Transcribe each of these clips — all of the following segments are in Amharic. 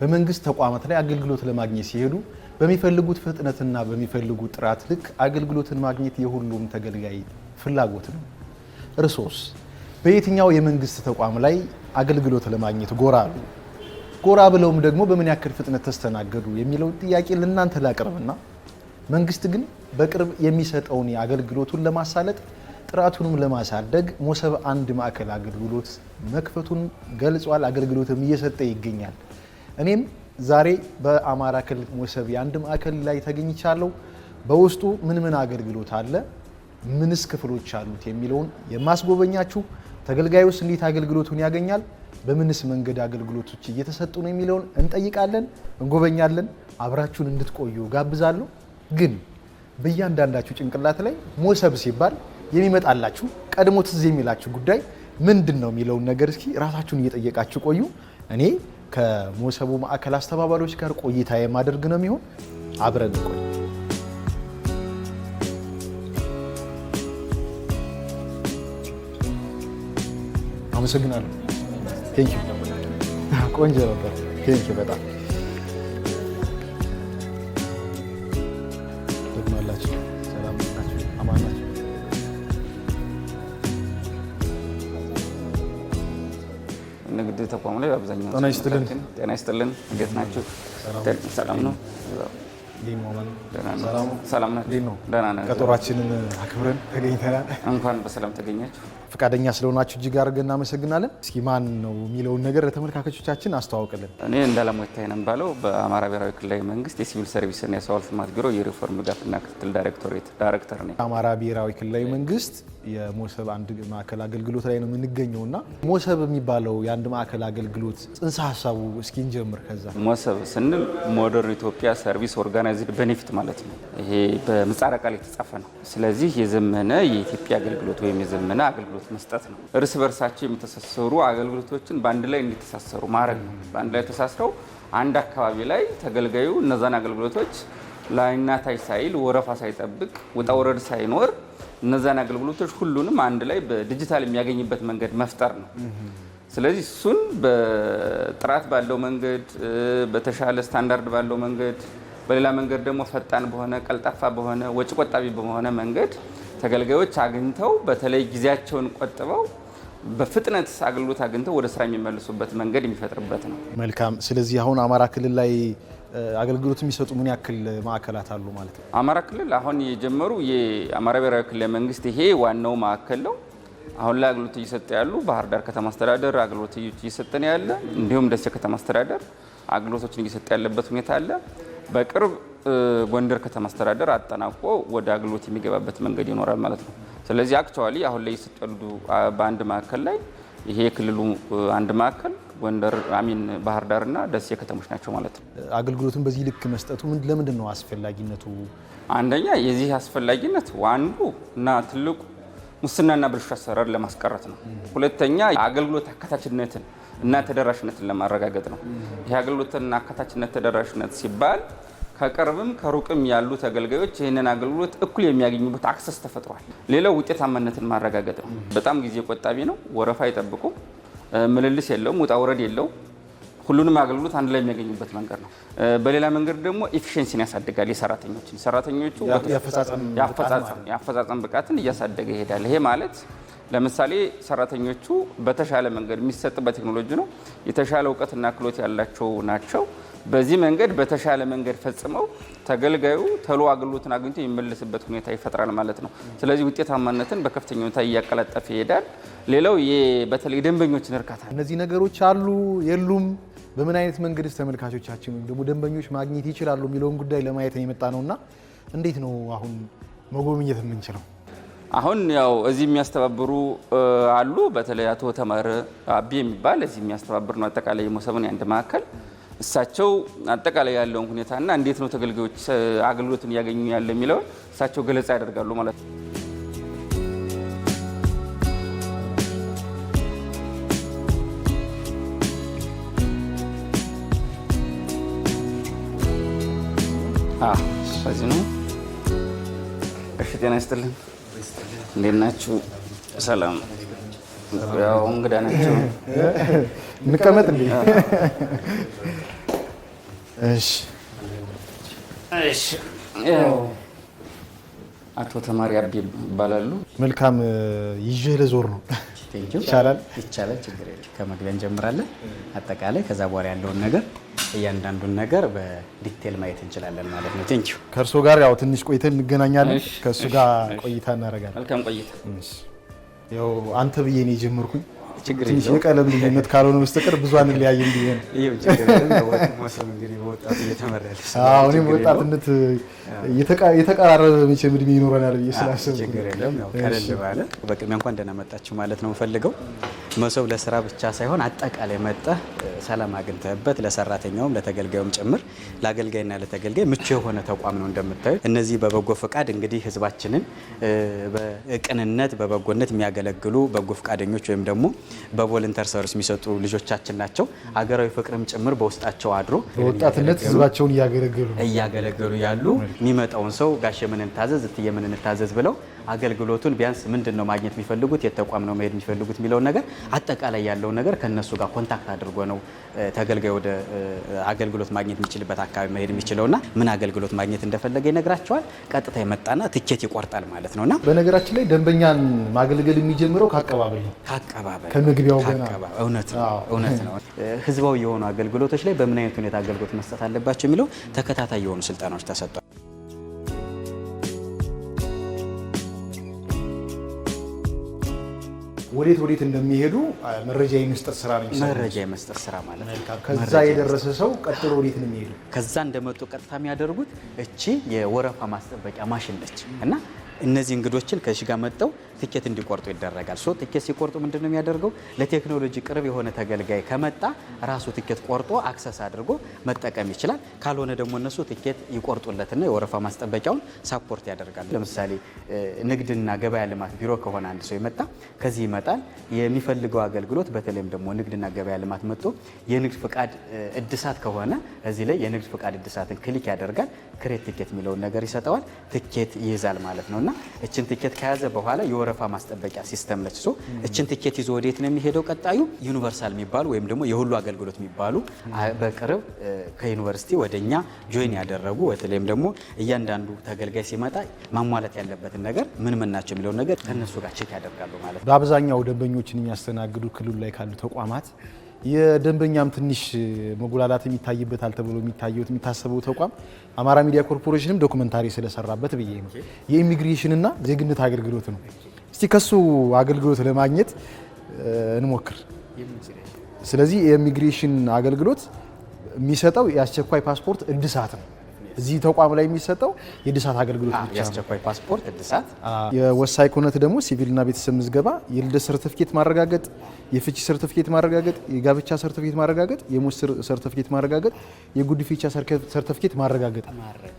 በመንግስት ተቋማት ላይ አገልግሎት ለማግኘት ሲሄዱ በሚፈልጉት ፍጥነትና በሚፈልጉት ጥራት ልክ አገልግሎትን ማግኘት የሁሉም ተገልጋይ ፍላጎት ነው። እርሶስ በየትኛው የመንግስት ተቋም ላይ አገልግሎት ለማግኘት ጎራ ብለውም ደግሞ በምን ያክል ፍጥነት ተስተናገዱ የሚለው ጥያቄ ለእናንተ ላቅርብና መንግስት ግን በቅርብ የሚሰጠውን የአገልግሎቱን ለማሳለጥ ጥራቱንም ለማሳደግ ሞሰብ አንድ ማዕከል አገልግሎት መክፈቱን ገልጿል። አገልግሎትም እየሰጠ ይገኛል። እኔም ዛሬ በአማራ ክልል ሞሰብ የአንድ ማዕከል ላይ ተገኝቻለሁ። በውስጡ ምን አገልግሎት አለ፣ ምንስ ክፍሎች አሉት የሚለውን የማስጎበኛችሁ፣ ተገልጋዩስ እንዴት አገልግሎቱን ያገኛል፣ በምንስ መንገድ አገልግሎቶች እየተሰጡ ነው የሚለውን እንጠይቃለን፣ እንጎበኛለን። አብራችሁን እንድትቆዩ ጋብዛለሁ። ግን በእያንዳንዳችሁ ጭንቅላት ላይ ሞሰብ ሲባል የሚመጣላችሁ ቀድሞ ትዝ የሚላችሁ ጉዳይ ምንድን ነው የሚለውን ነገር እስኪ ራሳችሁን እየጠየቃችሁ ቆዩ። እኔ ከሞሰቡ ማዕከል አስተባባሪዎች ጋር ቆይታ የማደርግ ነው የሚሆን። አብረን ቆይ። አመሰግናለሁ። ቴንኪው። ቆንጆ ነበር። ቴንኪው በጣም ደግማላችሁ። ሰላም ናችሁ? አማን ናችሁ? ንግድ ተቋም ላይ አብዛኛው ጤና ይስጥልን። ጤና ይስጥልን። እንዴት ናችሁ? ሰላም ነው? ሰላም ነው። ደህና ነን። ቀጠሯችንን አክብረን ተገኝተናል። እንኳን በሰላም ተገኛችሁ። ፈቃደኛ ስለሆናችሁ እጅግ አድርገን እናመሰግናለን። እስኪ ማን ነው የሚለውን ነገር ለተመልካቾቻችን አስተዋውቅልን። እኔ እንዳለሞት ታይነን ባለው በአማራ ብሔራዊ ክልላዊ መንግስት የሲቪል ሰርቪስና የሰው ኃይል ልማት ቢሮ የሪፎርም ድጋፍና ክትትል ዳይሬክተር ነኝ። አማራ ብሔራዊ ክልላዊ መንግስት የሞሰብ አንድ ማዕከል አገልግሎት ላይ ነው የምንገኘውና ሞሰብ የሚባለው የአንድ ማዕከል አገልግሎት ጽንሰ ሀሳቡ እስኪ እንጀምር። ከዛ ሞሰብ ስንል ሞደርን ኢትዮጵያ ሰርቪስ ኦርጋናይዝድ ቤኔፊት ማለት ነው። ይሄ በምህጻረ ቃል የተጻፈ ነው። ስለዚህ የዘመነ የኢትዮጵያ አገልግሎት ወይም የዘመነ አገልግሎት መስጠት ነው። እርስ በርሳቸው የሚተሳሰሩ አገልግሎቶችን በአንድ ላይ እንዲተሳሰሩ ማድረግ ነው። በአንድ ላይ ተሳስረው አንድ አካባቢ ላይ ተገልጋዩ እነዛን አገልግሎቶች ላይና ታች ሳይል ወረፋ ሳይጠብቅ ውጣ ውረድ ሳይኖር እነዛን አገልግሎቶች ሁሉንም አንድ ላይ በዲጂታል የሚያገኝበት መንገድ መፍጠር ነው። ስለዚህ እሱን በጥራት ባለው መንገድ፣ በተሻለ ስታንዳርድ ባለው መንገድ፣ በሌላ መንገድ ደግሞ ፈጣን በሆነ ቀልጣፋ በሆነ ወጪ ቆጣቢ በሆነ መንገድ ተገልጋዮች አግኝተው በተለይ ጊዜያቸውን ቆጥበው በፍጥነት አገልግሎት አግኝተው ወደ ስራ የሚመልሱበት መንገድ የሚፈጥርበት ነው። መልካም። ስለዚህ አሁን አማራ ክልል ላይ አገልግሎት የሚሰጡ ምን ያክል ማዕከላት አሉ ማለት ነው? አማራ ክልል አሁን የጀመሩ የአማራ ብሔራዊ ክልላዊ መንግስት ይሄ ዋናው ማዕከል ነው። አሁን ላይ አገልግሎት እየሰጠ ያሉ ባህር ዳር ከተማ አስተዳደር አገልግሎት እየሰጠ ነው ያለ፣ እንዲሁም ደሴ ከተማ አስተዳደር አገልግሎቶችን እየሰጠ ያለበት ሁኔታ አለ። በቅርብ ጎንደር ከተማ አስተዳደር አጠናቆ ወደ አገልግሎት የሚገባበት መንገድ ይኖራል ማለት ነው። ስለዚህ አክቹአሊ አሁን ላይ እየሰጡ ያሉ በአንድ ማዕከል ላይ ይሄ የክልሉ አንድ ማዕከል ጎንደር ባህር ዳርና ደሴ ከተሞች ናቸው ማለት ነው። አገልግሎቱን በዚህ ልክ መስጠቱ ለምንድን ነው አስፈላጊነቱ? አንደኛ የዚህ አስፈላጊነት አንዱ እና ትልቁ ሙስናና ብልሹ አሰራር ለማስቀረት ነው። ሁለተኛ አገልግሎት አካታችነትን እና ተደራሽነትን ለማረጋገጥ ነው። ይህ አገልግሎትና አካታችነት ተደራሽነት ሲባል ከቅርብም ከሩቅም ያሉ ተገልጋዮች ይህንን አገልግሎት እኩል የሚያገኙበት አክሰስ ተፈጥሯል። ሌላው ውጤታማነትን ማረጋገጥ ነው። በጣም ጊዜ ቆጣቢ ነው። ወረፋ አይጠብቁም፣ ምልልስ የለውም፣ ውጣ ውረድ የለው። ሁሉንም አገልግሎት አንድ ላይ የሚያገኙበት መንገድ ነው። በሌላ መንገድ ደግሞ ኤፊሽንሲን ያሳድጋል። ሰራተኞቹ የአፈጻጸም ብቃትን እያሳደገ ይሄዳል። ይሄ ማለት ለምሳሌ ሰራተኞቹ በተሻለ መንገድ የሚሰጥ በቴክኖሎጂ ነው። የተሻለ እውቀትና ክህሎት ያላቸው ናቸው። በዚህ መንገድ በተሻለ መንገድ ፈጽመው ተገልጋዩ ተሎ አገልግሎትን አግኝቶ የሚመለስበት ሁኔታ ይፈጥራል ማለት ነው። ስለዚህ ውጤታማነትን በከፍተኛ ሁኔታ እያቀላጠፈ ይሄዳል። ሌላው በተለይ ደንበኞችን እርካታ፣ እነዚህ ነገሮች አሉ የሉም፣ በምን አይነት መንገድስ ተመልካቾቻችን ወይም ደግሞ ደንበኞች ማግኘት ይችላሉ የሚለውን ጉዳይ ለማየት የመጣ ነውና እንዴት ነው አሁን መጎብኘት የምንችለው? አሁን ያው እዚህ የሚያስተባብሩ አሉ። በተለይ አቶ ተማረ አቢ የሚባል እዚህ የሚያስተባብር ነው አጠቃላይ የሞሰብን የአንድ ማዕከል። እሳቸው አጠቃላይ ያለውን ሁኔታና እንዴት ነው ተገልጋዮች አገልግሎትን እያገኙ ያለ የሚለውን እሳቸው ገለጻ ያደርጋሉ ማለት ነው። እዚህ ነው። እሺ፣ ጤና ይስጥልን። እንዴት ናችሁ? ሰላም። ያው እንግዳ ናቸው። እንቀመጥ እንዴ? እሺ እሺ አቶ ተማሪ አቢ ይባላሉ። መልካም ይዤ ለዞር ነው ይቻላል? ይቻላል፣ ችግር የለም። ከመግቢያ እንጀምራለን አጠቃላይ፣ ከዛ በኋላ ያለውን ነገር እያንዳንዱን ነገር በዲቴል ማየት እንችላለን ማለት ነው። ቴንኪው። ከእርሶ ጋር ያው ትንሽ ቆይተን እንገናኛለን። ከእሱ ጋር ቆይታ እናደርጋለን። መልካም ቆይታ። ያው አንተ ብዬ ነው የጀመርኩኝ። ችግር ትንሽ የቀለም ልዩነት ካልሆነ በስተቀር ብዙ አንለያይም ብዬ ነው። ይሄው ችግር የለም። ወሰን እንግዲህ ወጣት እየተመረለ እኔም ወጣትነት የተቀራረበ መቼም እድሜ ይኖረናል ብዬ ስላሰብኩ ችግር የለም። ያው ቀለል ባለ በቅድሚያ እንኳን ደህና መጣችሁ ማለት ነው የምፈልገው። መሶብ ለስራ ብቻ ሳይሆን አጠቃላይ መጣህ ሰላም አግኝተህበት ለሰራተኛውም ለተገልጋዩም ጭምር ለአገልጋይና ለተገልጋይ ምቹ የሆነ ተቋም ነው። እንደምታዩ እነዚህ በበጎ ፈቃድ እንግዲህ ህዝባችንን በቅንነት በበጎነት የሚያገለግሉ በጎ ፈቃደኞች ወይም ደግሞ በቮለንተር ሰርቪስ የሚሰጡ ልጆቻችን ናቸው። ሀገራዊ ፍቅርም ጭምር በውስጣቸው አድሮ በወጣትነት ህዝባቸውን እያገለገሉ ያሉ የሚመጣውን ሰው ጋሼ ምን እንታዘዝ እትዬ ምን እንታዘዝ ብለው አገልግሎቱን ቢያንስ ምንድን ነው ማግኘት የሚፈልጉት የተቋም ነው መሄድ የሚፈልጉት የሚለውን ነገር አጠቃላይ ያለውን ነገር ከነሱ ጋር ኮንታክት አድርጎ ነው ተገልጋይ ወደ አገልግሎት ማግኘት የሚችልበት አካባቢ መሄድ የሚችለውና ምን አገልግሎት ማግኘት እንደፈለገ ይነግራቸዋል። ቀጥታ ይመጣና ትኬት ይቆርጣል ማለት ነውና በነገራችን ላይ ደንበኛን ማገልገል የሚጀምረው ከአቀባበል ነው። ከአቀባበል ከመግቢያው ገና እውነት ነው። ህዝባዊ የሆኑ አገልግሎቶች ላይ በምን አይነት ሁኔታ አገልግሎት መስጠት አለባቸው የሚለው ተከታታይ የሆኑ ስልጠናዎች ተሰጥቷል። ወዴት እንደሚሄዱ መረጃ የመስጠት ስራ ነው የሚሰራው። መረጃ የመስጠት ስራ ማለት ነው። ከዛ የደረሰ ሰው ቀጥሎ ወዴት ነው የሚሄዱ? ከዛ እንደመጡ ቀጥታ የሚያደርጉት እቺ የወረፋ ማስጠበቂያ ማሽን ነች እና እነዚህ እንግዶችን ከዚህ ጋር መጥተው ትኬት እንዲቆርጡ ይደረጋል። ትኬት ሲቆርጡ ምንድነው የሚያደርገው? ለቴክኖሎጂ ቅርብ የሆነ ተገልጋይ ከመጣ ራሱ ትኬት ቆርጦ አክሰስ አድርጎ መጠቀም ይችላል። ካልሆነ ደግሞ እነሱ ትኬት ይቆርጡለትና የወረፋ ማስጠበቂያውን ሳፖርት ያደርጋሉ። ለምሳሌ ንግድና ገበያ ልማት ቢሮ ከሆነ አንድ ሰው ይመጣ ከዚህ ይመጣል የሚፈልገው አገልግሎት በተለይም ደግሞ ንግድና ገበያ ልማት መጥቶ የንግድ ፍቃድ እድሳት ከሆነ እዚህ ላይ የንግድ ፍቃድ እድሳትን ክሊክ ያደርጋል። ክሬት ትኬት የሚለውን ነገር ይሰጠዋል። ትኬት ይይዛል ማለት ነውና እችን ትኬት ከያዘ በኋላ የወረፋ ማስጠበቂያ ሲስተም ነች። እችን ትኬት ይዞ ወዴት ነው የሚሄደው? ቀጣዩ ዩኒቨርሳል የሚባሉ ወይም ደግሞ የሁሉ አገልግሎት የሚባሉ በቅርብ ከዩኒቨርሲቲ ወደኛ ጆይን ያደረጉ በተለይም ደግሞ እያንዳንዱ ተገልጋይ ሲመጣ ማሟላት ያለበትን ነገር ምን ናቸው የሚለውን ነገር ከነሱ ጋር ቼክ ያደርጋሉ ማለት ነው። በአብዛኛው ደንበኞችን የሚያስተናግዱ ክልሉ ላይ ካሉ ተቋማት የደንበኛም ትንሽ መጉላላት የሚታይበታል ተብሎ የሚታሰበው ተቋም አማራ ሚዲያ ኮርፖሬሽንም ዶክመንታሪ ስለሰራበት ብዬ ነው። የኢሚግሬሽንና ዜግነት አገልግሎት ነው። እስቲ ከሱ አገልግሎት ለማግኘት እንሞክር። ስለዚህ የኢሚግሬሽን አገልግሎት የሚሰጠው የአስቸኳይ ፓስፖርት እድሳት ነው። እዚህ ተቋም ላይ የሚሰጠው የእድሳት አገልግሎት ብቻ ነው። የአስቸኳይ ፓስፖርት እድሳት፣ የወሳኝ ኩነት ደግሞ ሲቪልና ቤተሰብ ምዝገባ፣ የልደት ሰርቲፊኬት ማረጋገጥ፣ የፍቺ ሰርቲፊኬት ማረጋገጥ፣ የጋብቻ ሰርቲፊኬት ማረጋገጥ፣ የሞት ሰርቲፊኬት ማረጋገጥ፣ የጉዲፈቻ ሰርቲፊኬት ማረጋገጥ።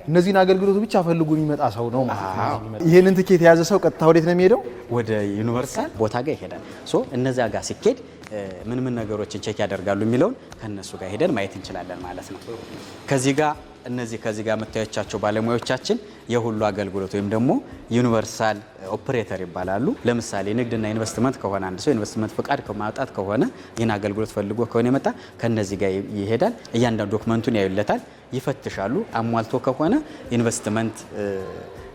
እነዚህን አገልግሎት ብቻ ፈልጎ የሚመጣ ሰው ነው ማለት ነው። ይሄንን ትኬት የያዘ ሰው ቀጥታ ወዴት ነው የሚሄደው? ወደ ዩኒቨርሳል ቦታ ጋር ይሄዳል። እነዚያ ጋር ሲኬድ ምን ነገሮችን ቼክ ያደርጋሉ የሚለውን ከነሱ ጋር ሄደን ማየት እንችላለን ማለት ነው። ከዚህ ጋር የምታዩቻቸው ባለሙያዎቻችን የሁሉ አገልግሎት ወይም ደግሞ ዩኒቨርሳል ኦፕሬተር ይባላሉ። ለምሳሌ ንግድና ኢንቨስትመንት ከሆነ አንድ ሰው ኢንቨስትመንት ፍቃድ ከማውጣት ከሆነ ይህን አገልግሎት ፈልጎ ከሆነ የመጣ ከነዚህ ጋር ይሄዳል። እያንዳንዱ ዶክመንቱን ያዩለታል፣ ይፈትሻሉ። አሟልቶ ከሆነ ኢንቨስትመንት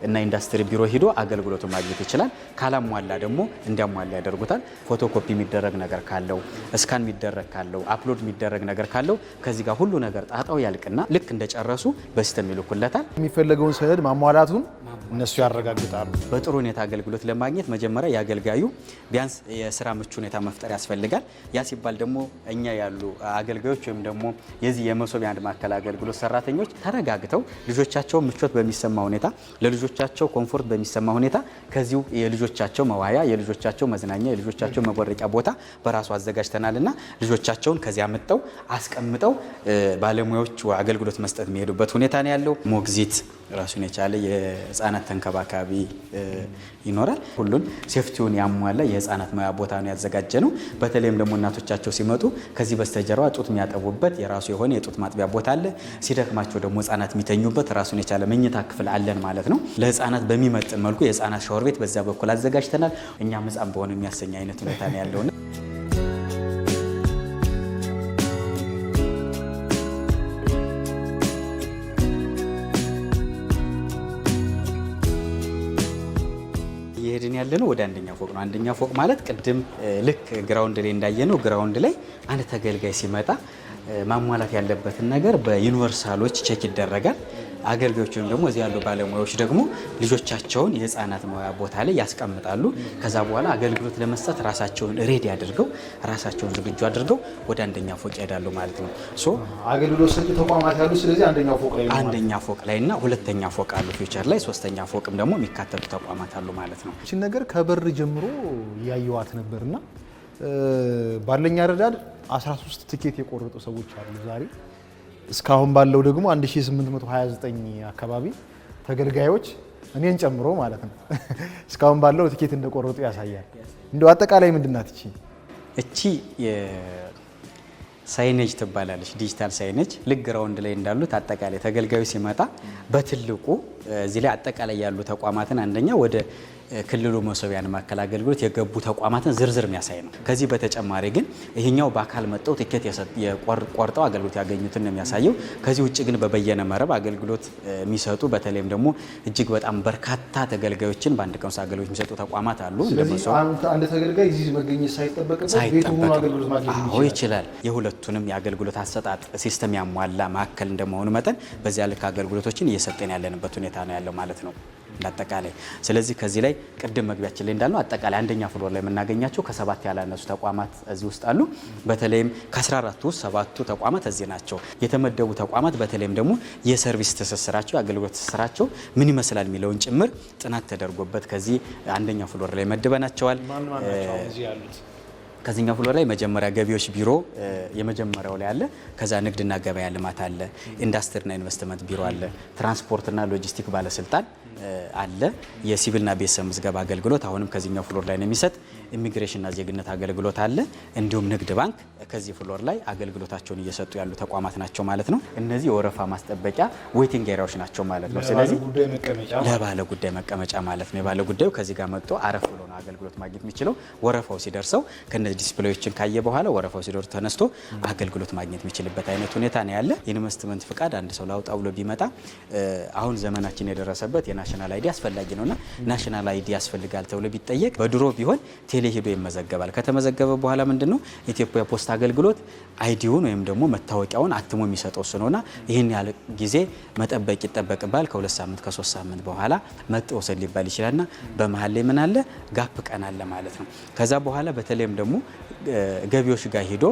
እና ኢንዱስትሪ ቢሮ ሂዶ አገልግሎቱን ማግኘት ይችላል። ካላሟላ ደግሞ እንዲያሟላ ያደርጉታል። ፎቶኮፒ የሚደረግ ነገር ካለው፣ እስካን የሚደረግ ካለው፣ አፕሎድ የሚደረግ ነገር ካለው ከዚህ ጋር ሁሉ ነገር ጣጣው ያልቅና ልክ እንደጨረሱ በሲስተም ይልኩለታል። የሚፈለገውን ሰነድ ማሟላቱን እነሱ ያረጋግጣሉ። በጥሩ ሁኔታ አገልግሎት ለማግኘት መጀመሪያ ያገልጋዩ ቢያንስ የስራ ምቹ ሁኔታ መፍጠር ያስፈልጋል። ያ ሲባል ደግሞ እኛ ያሉ አገልጋዮች ወይም ደግሞ የዚህ የመሶብ የአንድ ማዕከል አገልግሎት ሰራተኞች ተረጋግተው ልጆቻቸው ምቾት በሚሰማ ሁኔታ ለልጆቻቸው ኮምፎርት በሚሰማ ሁኔታ ከዚሁ የልጆቻቸው መዋያ፣ የልጆቻቸው መዝናኛ፣ የልጆቻቸው መቦረቂያ ቦታ በራሱ አዘጋጅተናልና ልጆቻቸውን ከዚያ መጥተው አስቀምጠው ባለሙያዎቹ አገልግሎት መስጠት የሚሄዱበት ሁኔታ ነው ያለው። ሞግዚት ራሱን የቻለ የህፃናት ተንከባካቢ ይኖራል። ሁሉን ሴፍቲውን ያሟላ የህፃናት ማያ ቦታ ነው ያዘጋጀ ነው። በተለይም ደግሞ እናቶቻቸው ሲመጡ ከዚህ በስተጀርባ ጡት የሚያጠቡበት የራሱ የሆነ የጡት ማጥቢያ ቦታ አለ። ሲደክማቸው ደግሞ ህፃናት የሚተኙበት ራሱን የቻለ መኝታ ክፍል አለን ማለት ነው። ለህፃናት በሚመጥን መልኩ የህፃናት ሻወር ቤት በዛ በኩል አዘጋጅተናል። እኛም ህፃን በሆነ የሚያሰኝ አይነት ሁኔታ ነው ያለው። እየሄድን ያለነው ወደ አንደኛ ፎቅ ነው። አንደኛ ፎቅ ማለት ቅድም ልክ ግራውንድ ላይ እንዳየነው ግራውንድ ላይ አንድ ተገልጋይ ሲመጣ ማሟላት ያለበትን ነገር በዩኒቨርሳሎች ቼክ ይደረጋል። አገልጋዮቹም ደግሞ እዚህ ያሉ ባለሙያዎች ደግሞ ልጆቻቸውን የህፃናት መዋያ ቦታ ላይ ያስቀምጣሉ። ከዛ በኋላ አገልግሎት ለመስጠት ራሳቸውን ሬዲ አድርገው ራሳቸውን ዝግጁ አድርገው ወደ አንደኛ ፎቅ ይሄዳሉ ማለት ነው። አገልግሎት ሰጪ ተቋማት ያሉ ስለዚህ አንደኛ ፎቅ ላይ እና ሁለተኛ ፎቅ አሉ ፊውቸር ላይ፣ ሶስተኛ ፎቅም ደግሞ የሚካተቱ ተቋማት አሉ ማለት ነው። እቺ ነገር ከበር ጀምሮ ያየዋት ነበርና ባለኛ ረዳድ 13 ትኬት የቆረጡ ሰዎች አሉ ዛሬ። እስካሁን ባለው ደግሞ 1829 አካባቢ ተገልጋዮች እኔን ጨምሮ ማለት ነው እስካሁን ባለው ትኬት እንደቆረጡ ያሳያል። እንደው አጠቃላይ ምንድናት እቺ ሳይኔጅ ትባላለች። ዲጂታል ሳይኔጅ ልክ ግራውንድ ላይ እንዳሉት አጠቃላይ ተገልጋዩ ሲመጣ በትልቁ እዚህ ላይ አጠቃላይ ያሉ ተቋማትን አንደኛ ወደ ክልሉ መሶቢያን ማዕከል አገልግሎት የገቡ ተቋማትን ዝርዝር የሚያሳይ ነው። ከዚህ በተጨማሪ ግን ይሄኛው በአካል መጥተው ትኬት ቆርጠው አገልግሎት ያገኙትን ነው የሚያሳየው። ከዚህ ውጭ ግን በበየነ መረብ አገልግሎት የሚሰጡ በተለይም ደግሞ እጅግ በጣም በርካታ ተገልጋዮችን በአንድ ቀን ውስጥ አገልግሎት የሚሰጡ ተቋማት አሉ። ስለዚህ አንድ ተገልጋይ እዚህ መገኘት ሳይጠበቅበት ቤቱ ሆኖ አገልግሎት ማግኘት ይችላል። የሁለቱንም የአገልግሎት አሰጣጥ ሲስተም ያሟላ ማዕከል እንደመሆኑ መጠን በዚያ ልክ አገልግሎቶችን እየሰጠን ያለንበት ሁኔታ ነው ያለው ማለት ነው እንዳጠቃላይ። ስለዚህ ከዚህ ላይ ቅድም መግቢያችን ላይ እንዳልነው አጠቃላይ አንደኛ ፍሎር ላይ የምናገኛቸው ከ7 ያላነሱ ተቋማት እዚህ ውስጥ አሉ። በተለይም ከ14 ውስጥ 7ቱ ተቋማት እዚህ ናቸው የተመደቡ ተቋማት። በተለይም ደግሞ የሰርቪስ ትስስራቸው የአገልግሎት ትስስራቸው ምን ይመስላል የሚለውን ጭምር ጥናት ተደርጎበት ከዚህ አንደኛ ፍሎር ላይ መድበናቸዋል። ከዚህኛው ፍሎር ላይ መጀመሪያ ገቢዎች ቢሮ የመጀመሪያው ላይ አለ። ከዛ ንግድና ገበያ ልማት አለ፣ ኢንዱስትሪና ኢንቨስትመንት ቢሮ አለ፣ ትራንስፖርትና ሎጂስቲክ ባለስልጣን አለ፣ የሲቪልና ቤተሰብ ምዝገባ አገልግሎት አሁንም ከዚህኛው ፍሎር ላይ ነው የሚሰጥ፣ ኢሚግሬሽንና ዜግነት አገልግሎት አለ፣ እንዲሁም ንግድ ባንክ ከዚህ ፍሎር ላይ አገልግሎታቸውን እየሰጡ ያሉ ተቋማት ናቸው ማለት ነው። እነዚህ የወረፋ ማስጠበቂያ ዌቲንግ ኤሪያዎች ናቸው ማለት ነው። ስለዚህ ለባለ ጉዳይ መቀመጫ ማለት ነው። የባለ ጉዳዩ ከዚህ ጋር መጥቶ አረፍ ብሎ ነው አገልግሎት ማግኘት የሚችለው። ወረፋው ሲደርሰው ከነዚህ ዲስፕሌዎችን ካየ በኋላ ወረፋው ሲደርስ ተነስቶ አገልግሎት ማግኘት የሚችልበት አይነት ሁኔታ ነው ያለ። የኢንቨስትመንት ፍቃድ አንድ ሰው ላውጣ ብሎ ቢመጣ አሁን ዘመናችን የደረሰበት የናሽናል አይዲ አስፈላጊ ነውና ናሽናል አይዲ ያስፈልጋል ተብሎ ቢጠየቅ በድሮ ቢሆን ቴሌ ሄዶ ይመዘገባል። ከተመዘገበ በኋላ ምንድነው ኢትዮጵያ ፖስታ አገልግሎት አይዲውን ወይም ደግሞ መታወቂያውን አትሞ የሚሰጠው ስለሆነ ይህን ያለ ጊዜ መጠበቅ ይጠበቅባል። ከ2 ሳምንት ከ3 ሳምንት በኋላ መጥወሰድ ሊባል ይችላልና በመሀል ላይ ምን አለ ጋፕ ቀን አለ ማለት ነው። ከዛ በኋላ በተለይም ደግሞ ገቢዎች ጋር ሄዶ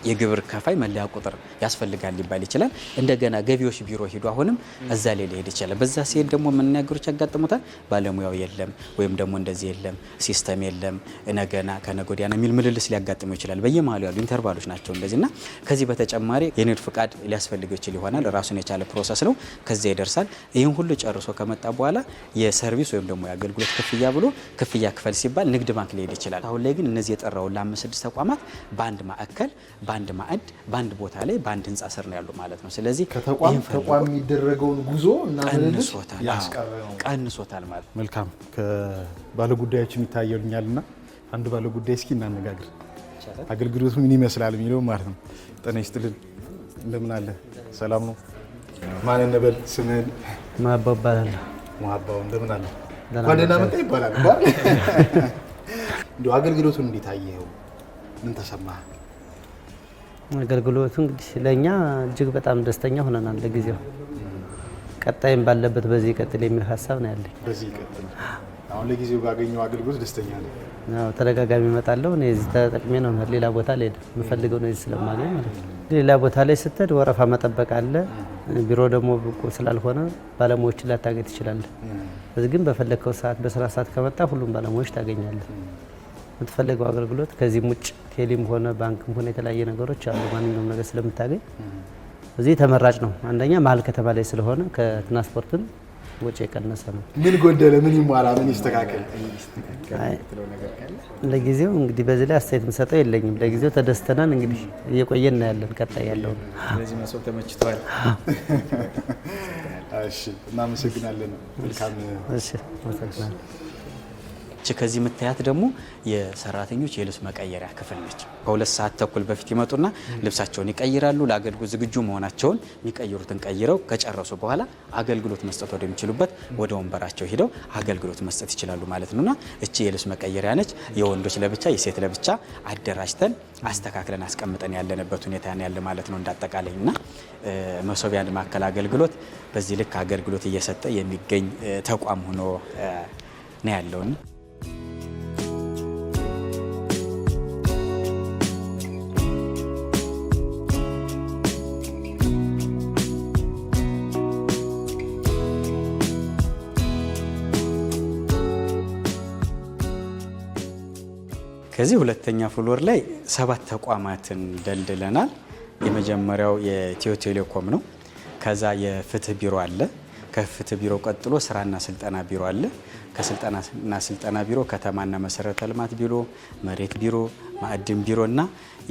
የግብር ከፋይ መለያ ቁጥር ያስፈልጋል ሊባል ይችላል። እንደገና ገቢዎች ቢሮ ሄዶ አሁንም እዛ ላይ ሊሄድ ይችላል። በዛ ሲሄድ ደግሞ ምን ነገሮች ያጋጥሙታል? ባለሙያው የለም ወይም ደግሞ እንደዚህ የለም፣ ሲስተም የለም፣ ነገና ከነገ ወዲያ ነው የሚል ምልልስ ሊያጋጥመው ይችላል። በየመሀሉ ያሉ ኢንተርቫሎች ናቸው እንደዚህና ከዚህ በተጨማሪ የንግድ ፍቃድ ሊያስፈልገው ይችል ይሆናል። ራሱን የቻለ ፕሮሰስ ነው። ከዚያ ይደርሳል። ይህን ሁሉ ጨርሶ ከመጣ በኋላ የሰርቪስ ወይም ደግሞ የአገልግሎት ክፍያ ብሎ ክፍያ ክፈል ሲባል ንግድ ባንክ ሊሄድ ይችላል። አሁን ላይ ግን እነዚህ የጠራው ለ5-6 ተቋማት በአንድ ማዕከል በአንድ ማዕድ በአንድ ቦታ ላይ በአንድ ህንጻ ስር ነው ያሉ ማለት ነው። ስለዚህ ከተቋም የሚደረገውን ጉዞ እና ቀንሶታል ማለት ነው። መልካም ከባለጉዳዮችም ይታየሉኛልና አንድ ባለጉዳይ እስኪ እናነጋግር። አገልግሎቱ ምን ይመስላል የሚለው ማለት ነው። ጤና ይስጥልን፣ እንደምን አለ? ሰላም ነው? ማን እንበል? ስምህን? ማባው እባላለሁ። ማባው እንደምን አለ? ጓደኛ መጣ ይባላል ባል እንደው አገልግሎቱን እንዴት አየኸው? ምን ተሰማህ? አገልግሎቱ እንግዲህ ለእኛ እጅግ በጣም ደስተኛ ሆነናል። ለጊዜው ቀጣይም ባለበት በዚህ ይቀጥል የሚል ሀሳብ ነው ያለኝ። በዚህ ይቀጥል። አሁን ለጊዜው ባገኘው አገልግሎት ደስተኛ ነኝ። አዎ ተደጋጋሚ እመጣለሁ። እኔ እዚህ ተጠቅሜ ነው ሌላ ቦታ ላይ የምፈልገው ነው እዚህ ስለማገኝ ማለት ነው። ሌላ ቦታ ላይ ስትሄድ ወረፋ መጠበቅ አለ። ቢሮ ደግሞ ብቁ ስላልሆነ ባለሙያዎችን ላታገኝ ትችላለህ። እዚህ ግን በፈለግከው ሰዓት በስራ ሰዓት ከመጣ ሁሉም ባለሙያዎች ታገኛለህ። የምትፈልገው አገልግሎት ከዚህም ውጭ ቴሌም ሆነ ባንክም ሆነ የተለያየ ነገሮች አሉ። ማንኛውም ነገር ስለምታገኝ እዚህ ተመራጭ ነው። አንደኛ መሀል ከተማ ላይ ስለሆነ ከትራንስፖርትም ወጪ የቀነሰ ነው። ምን ጎደለ? ምን ይሟላ? ምን ይስተካከል? ለጊዜው እንግዲህ በዚህ ላይ አስተያየት የምሰጠው የለኝም። ለጊዜው ተደስተናል። እንግዲህ እየቆየን ያለን ቀጣይ ያለው ስለዚህ መስሎ ተመችቷል። እሺ፣ እናመሰግናለን። መልካም። እሺ፣ አመሰግናለሁ። እቺ ከዚህ የምታያት ደግሞ የሰራተኞች የልብስ መቀየሪያ ክፍል ነች። ከ2 ሰዓት ተኩል በፊት ይመጡና ልብሳቸውን ይቀይራሉ። ለአገልግሎት ዝግጁ መሆናቸውን የሚቀይሩትን ቀይረው ከጨረሱ በኋላ አገልግሎት መስጠት ወደሚችሉበት ወደ ወንበራቸው ሄደው አገልግሎት መስጠት ይችላሉ ማለት ነውና እቺ የልብስ መቀየሪያ ነች። የወንዶች ለብቻ የሴት ለብቻ አደራጅተን አስተካክለን አስቀምጠን ያለንበት ሁኔታ ያለ ማለት ነው እንዳጠቃላይና መሶብ የአንድ ማዕከል አገልግሎት በዚህ ልክ አገልግሎት እየሰጠ የሚገኝ ተቋም ሆኖ ነው ያለውና ከዚህ ሁለተኛ ፍሎር ላይ 7 ተቋማትን ደልድለናል። የመጀመሪያው የኢትዮ ቴሌኮም ነው። ከዛ የፍትህ ቢሮ አለ። ከፍትህ ቢሮ ቀጥሎ ስራና ስልጠና ቢሮ አለ። ከስልጠናና ስልጠና ቢሮ ከተማና መሰረተ ልማት ቢሮ፣ መሬት ቢሮ፣ ማዕድን ቢሮና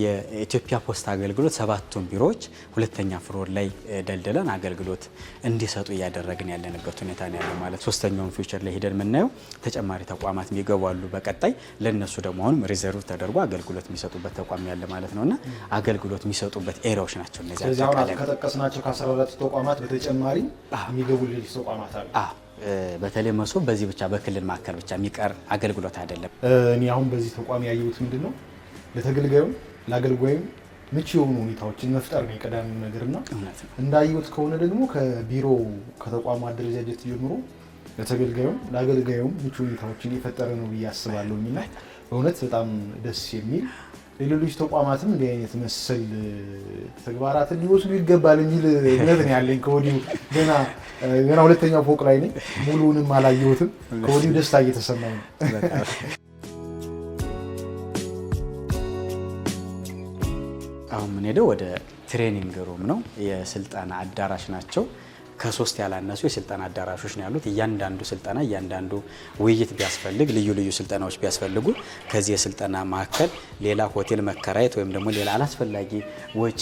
የኢትዮጵያ ፖስታ አገልግሎት 7ቱን ቢሮዎች ሁለተኛ ፍሎር ላይ ደልድለን አገልግሎት እንዲሰጡ እያደረግን ያለንበት ሁኔታ ነው ያለው ማለት። ሶስተኛውን ፊውቸር ላይ ሄደን የምናየው ተጨማሪ ተቋማት የሚገባሉ በቀጣይ ለነሱ ደግሞ አሁንም ሪዘርቭ ተደርጎ አገልግሎት የሚሰጡበት ተቋም ያለ ማለት ነውና አገልግሎት የሚሰጡበት ኤሪያዎች ናቸው እነዚህ። ስለዚህ አሁን ከጠቀስናቸው ከ12 ተቋማት በተጨማሪ የሚገቡ ሌሎች ተቋማት አሉ። በተለይ መሶብ በዚህ ብቻ በክልል ማዕከል ብቻ የሚቀር አገልግሎት አይደለም። እኔ አሁን በዚህ ተቋም ያየሁት ምንድነው ለተገልጋዩም ለአገልጋዩም ምቹ የሆኑ ሁኔታዎችን መፍጠር ነው የቀዳሚው ነገርና እንዳየሁት ከሆነ ደግሞ ከቢሮ ከተቋሙ አደረጃጀት ጀምሮ ለተገልጋዩም ለአገልጋዩም ምቹ ሁኔታዎችን የፈጠረ ነው ብዬ አስባለሁና በእውነት በጣም ደስ የሚል ሌሎች ተቋማትም እንዲህ አይነት መሰል ተግባራትን ሊወስዱ ይገባል የሚል እምነት ነው ያለኝ። ከወዲሁ ገና ሁለተኛው ፎቅ ላይ ነኝ፣ ሙሉውንም አላየሁትም። ከወዲሁ ደስታ እየተሰማኝ ነው። አሁን የምንሄደው ወደ ትሬኒንግ ሩም ነው። የስልጠና አዳራሽ ናቸው። ከ3 ያላነሱ የስልጠና አዳራሾች ነው ያሉት። እያንዳንዱ ስልጠና እያንዳንዱ ውይይት ቢያስፈልግ ልዩ ልዩ ስልጠናዎች ቢያስፈልጉ ከዚህ የስልጠና ማዕከል ሌላ ሆቴል መከራየት ወይም ደግሞ ሌላ አላስፈላጊ ወጪ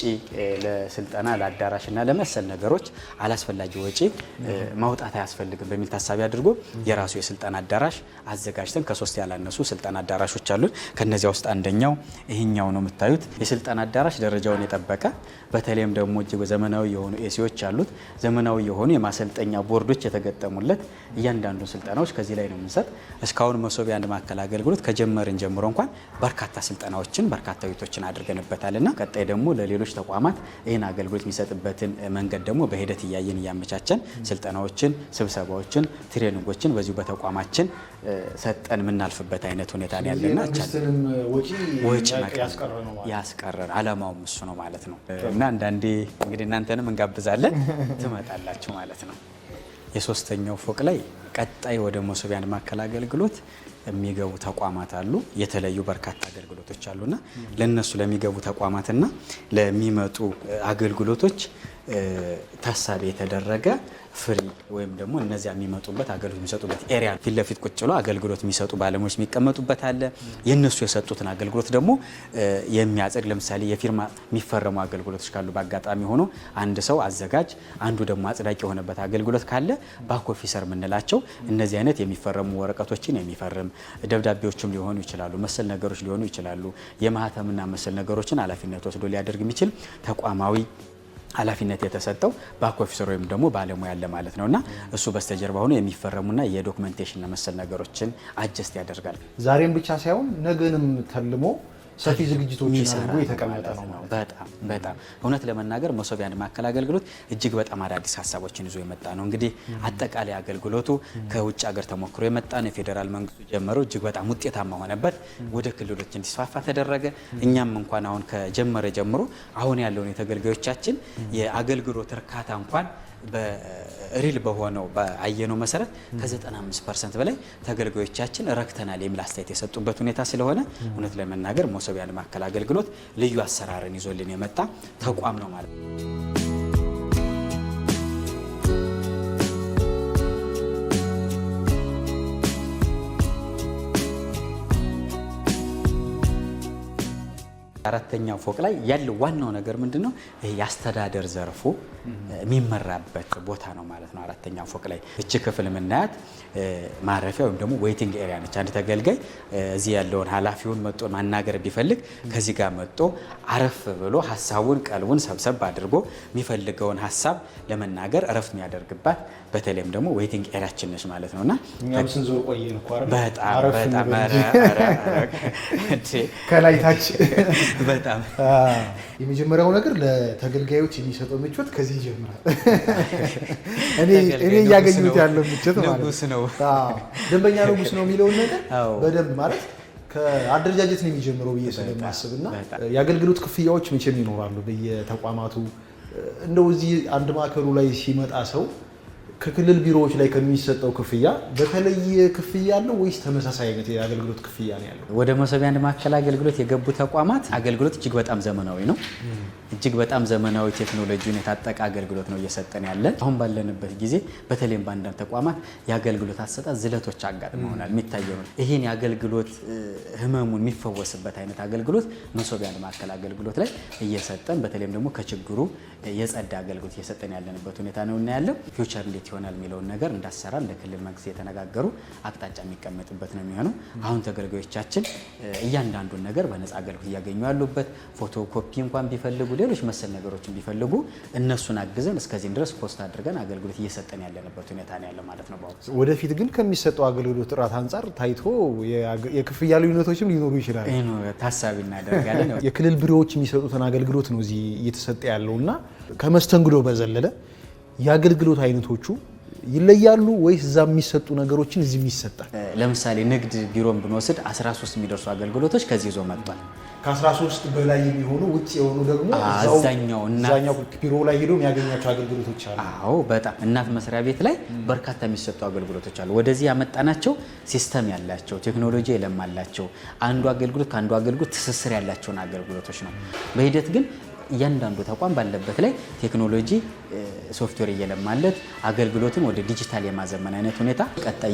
ለስልጠና ለአዳራሽና ለመሰል ነገሮች አላስፈላጊ ወጪ ማውጣት አያስፈልግም በሚል ታሳቢ አድርጎ የራሱ የስልጠና አዳራሽ አዘጋጅተን ከ3 ያላነሱ ስልጠና አዳራሾች አሉን። ከነዚያ ውስጥ አንደኛው ይሄኛው ነው የምታዩት የስልጠና አዳራሽ ደረጃውን የጠበቀ በተለይም ደግሞ እጅግ ዘመናዊ የሆኑ ኤሲዎች አሉት። ዘመናዊ የሆኑ የማሰልጠኛ ቦርዶች የተገጠሙለት እያንዳንዱ ስልጠናዎች ከዚህ ላይ ነው የምንሰጥ። እስካሁን መሶብ የአንድ ማዕከል አገልግሎት ከጀመርን ጀምሮ እንኳን በርካታ ስልጠናዎችን በርካታ ውይይቶችን አድርገንበታልና ቀጣይ ደግሞ ለሌሎች ተቋማት ይህን አገልግሎት የሚሰጥበትን መንገድ ደግሞ በሂደት እያየን እያመቻቸን ስልጠናዎችን፣ ስብሰባዎችን፣ ትሬኒንጎችን በዚሁ በተቋማችን ሰጠን የምናልፍበት አይነት ሁኔታ ነው ያለና ወጪ ያስቀረን አላማውም እሱ ነው ማለት ነው። እና አንዳንዴ እንግዲህ እናንተንም እንጋብዛለን ትመጣላችሁ ማለት ነው። የሶስተኛው ፎቅ ላይ ቀጣይ ወደ መሶብ የአንድ ማዕከል አገልግሎት የሚገቡ ተቋማት አሉ። የተለዩ በርካታ አገልግሎቶች አሉና ለነሱ ለሚገቡ ተቋማትና ለሚመጡ አገልግሎቶች ታሳቢ የተደረገ ፍሪ ወይም ደግሞ እነዚያ የሚመጡበት አገልግሎት የሚሰጡበት ኤሪያ ፊት ለፊት ቁጭ ብሎ አገልግሎት የሚሰጡ ባለሙያዎች የሚቀመጡበት አለ። የነሱ የሰጡትን አገልግሎት ደግሞ የሚያጸድ ለምሳሌ የፊርማ የሚፈረሙ አገልግሎቶች ካሉ በአጋጣሚ ሆኖ አንድ ሰው አዘጋጅ አንዱ ደግሞ አጽዳቂ የሆነበት አገልግሎት ካለ ባክ ኦፊሰር የምንላቸው እነዚህ አይነት የሚፈረሙ ወረቀቶችን የሚፈርም ደብዳቤዎችም ሊሆኑ ይችላሉ፣ መሰል ነገሮች ሊሆኑ ይችላሉ። የማህተምና መሰል ነገሮችን ኃላፊነት ወስዶ ሊያደርግ የሚችል ተቋማዊ ኃላፊነት የተሰጠው ባክ ኦፊሰር ወይም ደግሞ ባለሙያ ያለ ማለት ነውና እሱ በስተጀርባ ሆኖ የሚፈረሙና የዶክመንቴሽን መሰል ነገሮችን አጀስት ያደርጋል። ዛሬም ብቻ ሳይሆን ነገንም ተልሞ ሰፊ ዝግጅቶችን አድርጎ የተቀመጠ ነው ማለት ነው። በጣም እውነት ለመናገር መሶብ የአንድ ማዕከል አገልግሎት እጅግ በጣም አዳዲስ ሀሳቦችን ይዞ የመጣ ነው። እንግዲህ አጠቃላይ አገልግሎቱ ከውጭ ሀገር ተሞክሮ የመጣ ነው። የፌዴራል መንግስቱ ጀመሮ እጅግ በጣም ውጤታማ ሆነበት ወደ ክልሎች እንዲስፋፋ ተደረገ። እኛም እንኳን አሁን ከጀመረ ጀምሮ አሁን ያለውን የተገልጋዮቻችን የአገልግሎት እርካታ እንኳን በሪል በሆነው በአየነው መሰረት ከ95% በላይ ተገልጋዮቻችን ረክተናል የሚል አስተያየት የሰጡበት ሁኔታ ስለሆነ እውነት ለመናገር መሶብ የአንድ ማዕከል አገልግሎት ልዩ አሰራርን ይዞልን የመጣ ተቋም ነው ማለት ነው። አራተኛው ፎቅ ላይ ያለው ዋናው ነገር ምንድነው? ይሄ የአስተዳደር ዘርፉ የሚመራበት ቦታ ነው ማለት ነው። አራተኛው ፎቅ ላይ እቺ ክፍል የምናያት ማረፊያ ወይም ደግሞ ዌይቲንግ ኤሪያ ነች። አንድ ተገልጋይ እዚህ ያለውን ኃላፊውን መጥቶ ማናገር ቢፈልግ ከዚህ ጋር መጥቶ አረፍ ብሎ ሀሳቡን ቀልቡን ሰብሰብ አድርጎ የሚፈልገውን ሀሳብ ለመናገር እረፍት የሚያደርግባት በተለይም ደግሞ ዌይቲንግ ኤሪያችን ነች ማለት ነውና እኛም ስንዞር ቆየን እኮ አይደል? በጣም ከላይ ታች በጣም የመጀመሪያው ነገር ለተገልጋዮች የሚሰጠው ምቾት ከዚህ ይጀምራል። እኔ እያገኙት ያለው ምቾት ማለት ነው። ደንበኛ ንጉስ ነው የሚለውን ነገር በደንብ ማለት ከአደረጃጀት ነው የሚጀምረው ብዬ ስለማስብና የአገልግሎት ክፍያዎች መቼም ይኖራሉ በየተቋማቱ። እንደው እዚህ አንድ ማዕከሉ ላይ ሲመጣ ሰው ከክልል ቢሮዎች ላይ ከሚሰጠው ክፍያ በተለየ ክፍያ አለው ወይስ ተመሳሳይ አይነት የአገልግሎት ክፍያ ነው ያለው? ወደ መሶቢያ አንድ ማዕከል አገልግሎት የገቡ ተቋማት አገልግሎት እጅግ በጣም ዘመናዊ ነው። እጅግ በጣም ዘመናዊ ቴክኖሎጂን የታጠቀ አገልግሎት ነው እየሰጠን ያለን። አሁን ባለንበት ጊዜ በተለይም በአንዳንድ ተቋማት የአገልግሎት አሰጣጥ ዝለቶች አጋጥመውናል። የሚታየው ይህን የአገልግሎት ህመሙን የሚፈወስበት አይነት አገልግሎት መሶቢያ አንድ ማዕከል አገልግሎት ላይ እየሰጠን በተለይም ደግሞ ከችግሩ የጸዳ አገልግሎት እየሰጠን ያለንበት ሁኔታ ነው እና ያለው ፊውቸር እንዴት ይሆናል የሚለውን ነገር እንዳሰራ እንደ ክልል መንግስት የተነጋገሩ አቅጣጫ የሚቀመጥበት ነው የሚሆነው። አሁን ተገልጋዮቻችን እያንዳንዱን ነገር በነፃ አገልግሎት እያገኙ ያሉበት፣ ፎቶኮፒ እንኳን ቢፈልጉ ሌሎች መሰል ነገሮችን ቢፈልጉ እነሱን አግዘን እስከዚህም ድረስ ፖስት አድርገን አገልግሎት እየሰጠን ያለንበት ሁኔታ ነው ያለው ማለት ነው። ወደፊት ግን ከሚሰጠው አገልግሎት ጥራት አንጻር ታይቶ የክፍያ ልዩነቶችም ሊኖሩ ይችላል። ታሳቢ እናደርጋለን። የክልል ቢሮዎች የሚሰጡትን አገልግሎት ነው እዚህ እየተሰጠ ያለውና ከመስተንግዶ በዘለለ የአገልግሎት አይነቶቹ ይለያሉ ወይስ እዛ የሚሰጡ ነገሮችን እዚህ ይሰጣል? ለምሳሌ ንግድ ቢሮን ብንወስድ 13 የሚደርሱ አገልግሎቶች ከዚህ ይዞ መጥቷል። ከ13 በላይ የሚሆኑ ውጭ የሆኑ ደግሞ እዛኛው ቢሮ ላይ ሄዶ የሚያገኛቸው አገልግሎቶች አሉ። አዎ በጣም እናት መስሪያ ቤት ላይ በርካታ የሚሰጡ አገልግሎቶች አሉ። ወደዚህ ያመጣናቸው ሲስተም ያላቸው ቴክኖሎጂ የለማላቸው አንዱ አገልግሎት ከአንዱ አገልግሎት ትስስር ያላቸውን አገልግሎቶች ነው። በሂደት ግን እያንዳንዱ ተቋም ባለበት ላይ ቴክኖሎጂ ሶፍትዌር እየለማለት አገልግሎትን ወደ ዲጂታል የማዘመን አይነት ሁኔታ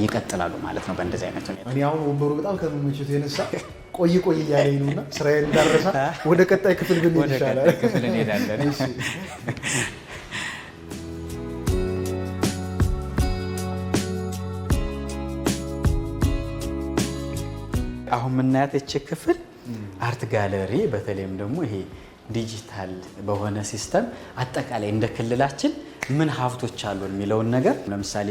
ይቀጥላሉ ማለት ነው። በእንደዚህ አይነት ሁኔታ እኔ አሁን ወንበሩ በጣም ከመመቸቱ የተነሳ ቆይ እያለኝ ነውና ስራዬን እንዳረሳ ወደ ቀጣይ ክፍል ብንሄድ ይሻላል። ወደ ቀጣይ ክፍል እንሄዳለን። አሁን የምናያት እቺ ክፍል አርት ጋለሪ በተለይም ደግሞ ይሄ ዲጂታል በሆነ ሲስተም አጠቃላይ እንደ ክልላችን ምን ሀብቶች አሉ የሚለውን ነገር ለምሳሌ